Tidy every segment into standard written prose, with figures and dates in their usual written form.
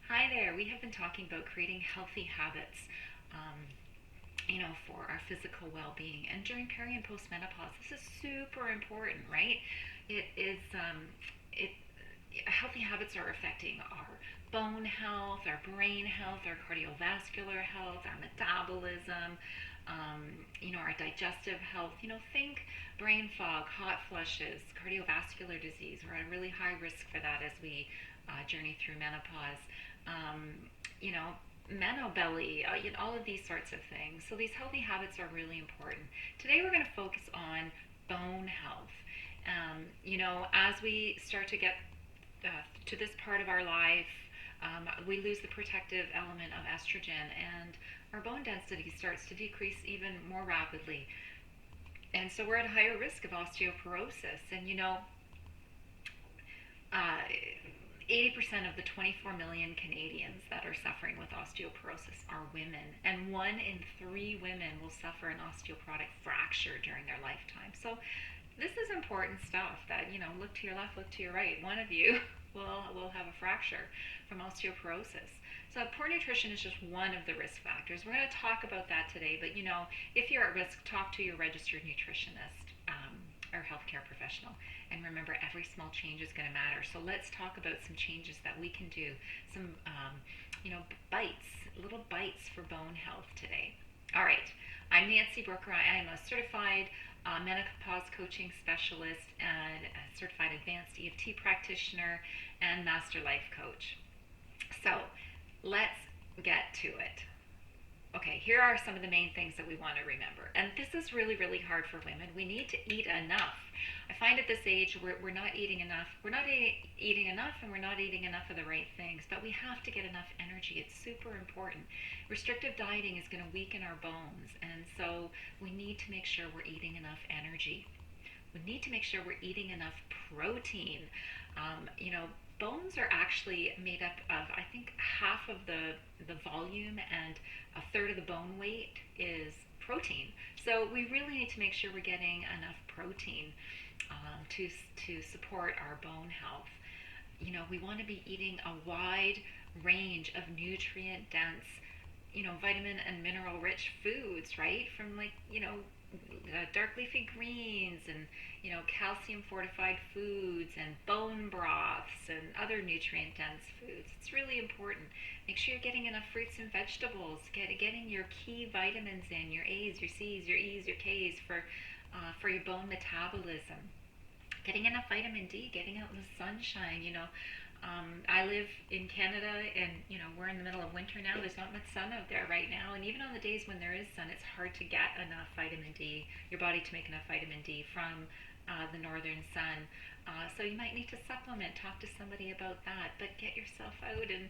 Hi there. We have been talking about creating healthy habits, for our physical well-being. And during peri and postmenopause, this is super important, right? It is. It Healthy habits are affecting our bone health, our brain health, our cardiovascular health, our metabolism, our digestive health. Think brain fog, hot flushes, cardiovascular disease. We're at a really high risk for that as we journey through menopause. Um, you know, Menobelly, all of these sorts of things. So these healthy habits are really important. Today we're going to focus on bone health. As we start to get to this part of our life, we lose the protective element of estrogen, and our bone density starts to decrease even more rapidly. And so we're at a higher risk of osteoporosis. And uh, 80% of the 24 million Canadians that are suffering with osteoporosis are women, and 1 in 3 women will suffer an osteoporotic fracture during their lifetime. So this is important stuff that, look to your left, look to your right. One of you will have a fracture from osteoporosis. So poor nutrition is just one of the risk factors. We're going to talk about that today, but if you're at risk, talk to your registered nutritionist or healthcare professional. And remember, every small change is going to matter. So let's talk about some changes that we can do, some little bites for bone health today. All right, I'm Nancy Brooker. I am a certified menopause coaching specialist and a certified advanced EFT practitioner and master life coach. So let's get to it. Okay, here are some of the main things that we want to remember. And this is really, really hard for women. We need to eat enough. I find at this age we're not eating enough. We're not eating enough, and we're not eating enough of the right things. But we have to get enough energy. It's super important. Restrictive dieting is going to weaken our bones. And so we need to make sure we're eating enough energy. We need to make sure we're eating enough protein. Bones are actually made up of, I think, half of the volume, and a third of the bone weight is protein. So we really need to make sure we're getting enough protein to support our bone health. We want to be eating a wide range of nutrient dense, vitamin and mineral rich foods, right? From dark leafy greens and calcium fortified foods and bone broths and other nutrient dense foods. It's really important. Make sure you're getting enough fruits and vegetables, getting your key vitamins in, your A's, your C's, your E's, your K's for your bone metabolism. Getting enough vitamin D, getting out in the sunshine. I live in Canada, and we're in the middle of winter now. There's not much sun out there right now, and even on the days when there is sun, it's hard to get enough vitamin D, your body to make enough vitamin D from the northern sun. So you might need to supplement. Talk to somebody about that, but get yourself out and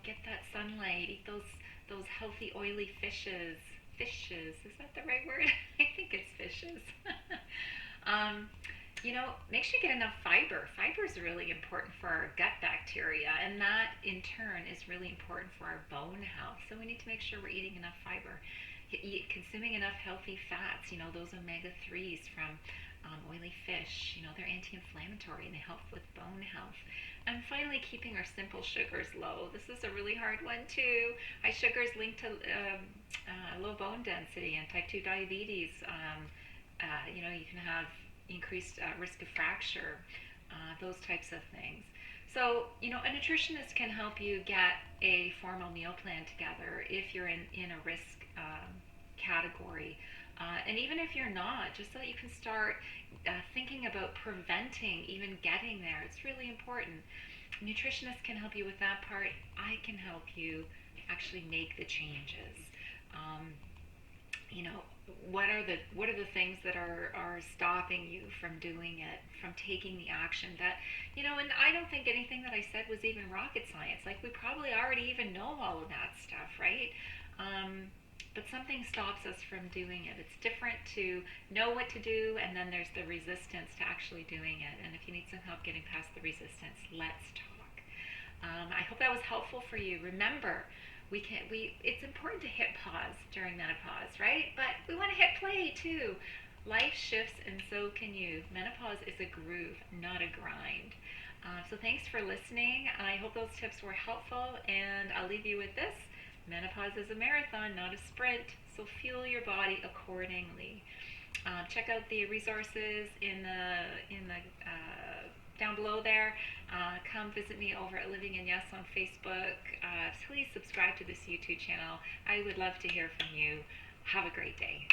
get that sunlight. Eat those healthy oily fishes. Fishes, is that the right word? I think it's fishes. um, Make sure you get enough fiber. Fiber is really important for our gut bacteria, and that in turn is really important for our bone health. So we need to make sure we're eating enough fiber, consuming enough healthy fats. Those omega 3s from oily fish. They're anti-inflammatory and they help with bone health. And finally, keeping our simple sugars low. This is a really hard one too. High sugars linked to low bone density and type 2 diabetes. You can have increased risk of fracture, those types of things. So, a nutritionist can help you get a formal meal plan together if you're in a risk category. And even if you're not, just so that you can start thinking about preventing even getting there. It's really important. Nutritionists can help you with that part. I can help you actually make the changes. Um, you know what are the things that are stopping you from doing it, from taking the action that and I don't think anything that I said was even rocket science. Like, we probably already even know all of that stuff, right? But something stops us from doing it. It's different to know what to do, and then there's the resistance to actually doing it. And if you need some help getting past the resistance, let's talk. I hope that was helpful for you. Remember, it's important to hit pause during menopause, right? But we want to hit play too. Life shifts, and so can you. Menopause is a groove, not a grind. So thanks for listening. I hope those tips were helpful, and I'll leave you with this. Menopause is a marathon, not a sprint, so fuel your body accordingly. Check out the resources in the down below there. Come visit me over at Living in Yes on Facebook. Please subscribe to this YouTube channel. I would love to hear from you. Have a great day.